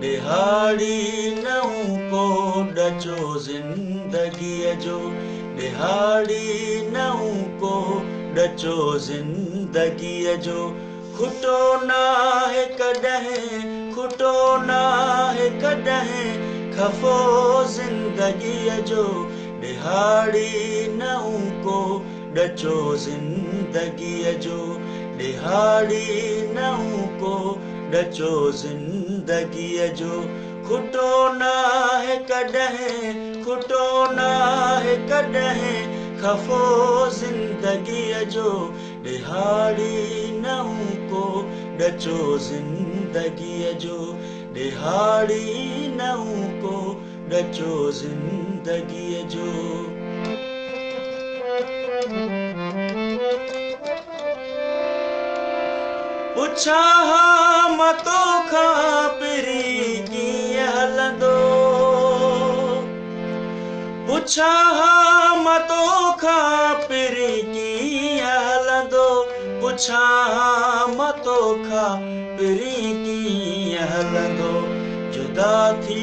दिहाड़ी नहूं को ॾचो ज़िंदगीअ जो दिहाड़ी नहूं को ॾचो ज़िंदगीअ जो खुटो नाहे कॾहिं खुटो नाहे कॾहिं खफ़ो ज़िंदगीअ जो दिहाड़ी नहूं को ॾचो ज़िंदगीअ जो दिहाड़ी नहूं को ॾचो ज़िंदगीअ जो खुटो नाहे कॾहिं खुटो नाहे कॾहिं खफ़ो ज़िंदगीअ जो दिहाड़ी नहूं को ॾचो ज़िंदगीअ जो दिहाड़ी नहूं को ॾचो ज़िंदगीअ जो पुछां मां तोखां पहिरीं कीअं हलंदो पुछां मां तोखां पहिरीं कीअं हलंदो पुछां मां तोखां पहिरीं कीअं हलंदो जुदा थी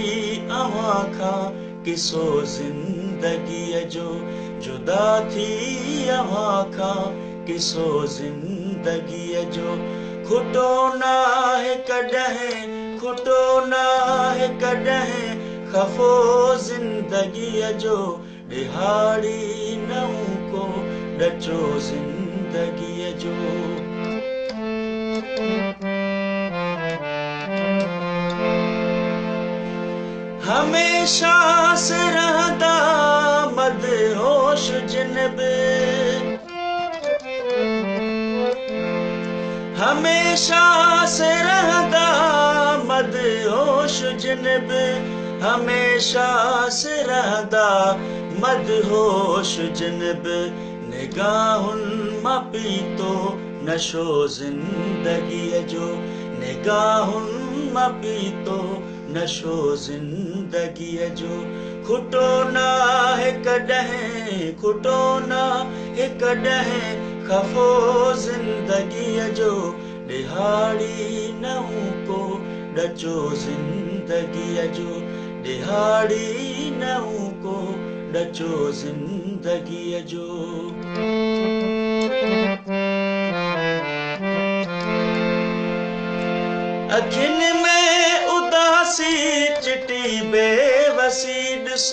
अव्हां खां किसो ज़िंदगीअ जो जुदा थी अव्हां खां किसो ज़िंदगीअ जो खुटो नाहे कॾहिं खुटो नाहे कॾहिं खफ़ो ज़िंदगीअ जो दिहाड़ी नहूं को ॾचो ज़िंदगीअ जो हमेशा से रहंदा मदहोश जिन बि हमेशा से रहंदा मदहोश जिन बि हमेशा से रहंदा मदहोश जिन बि निगाहुनि मां पीतो नशो ज़िंदगीअ जो निगाहुनि मां पीतो नशो ज़िंदगीअ जो खुटो नाहे कॾहिं खुटो नाहे कॾहिं खफ़ो ज़िंदगीअ जो दिहाड़ी नहूं को ॾचो ज़िंदगीअ जो दिहाड़ी नहूं को ॾचो ज़िंदगीअ जो अखियुनि में उदासी चिटी बेवसी ॾिस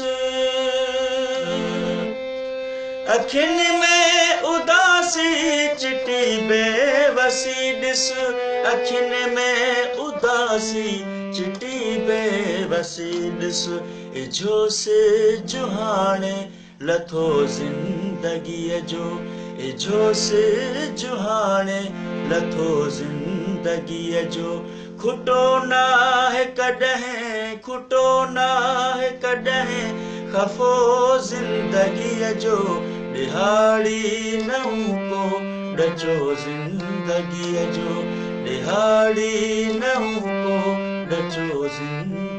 अखियुनि में उदासी चिटी बेवसी ॾिस अखियुनि में उदासी चिटी बेवसी ॾिस इझो सिजु हाणे लथो ज़िंदगीअ जो इझो सिजु हाणे लथो ज़िंदगीअ जो खुटो नाहे कॾहिं खुटो नाहे कॾहिं खफ़ो ज़िंदगीअ जो दिहाड़ी नहूं को ॾचो ज़िंदगीअ जो दिहाड़ी नहूं को ॾचो ज़िंदगीअ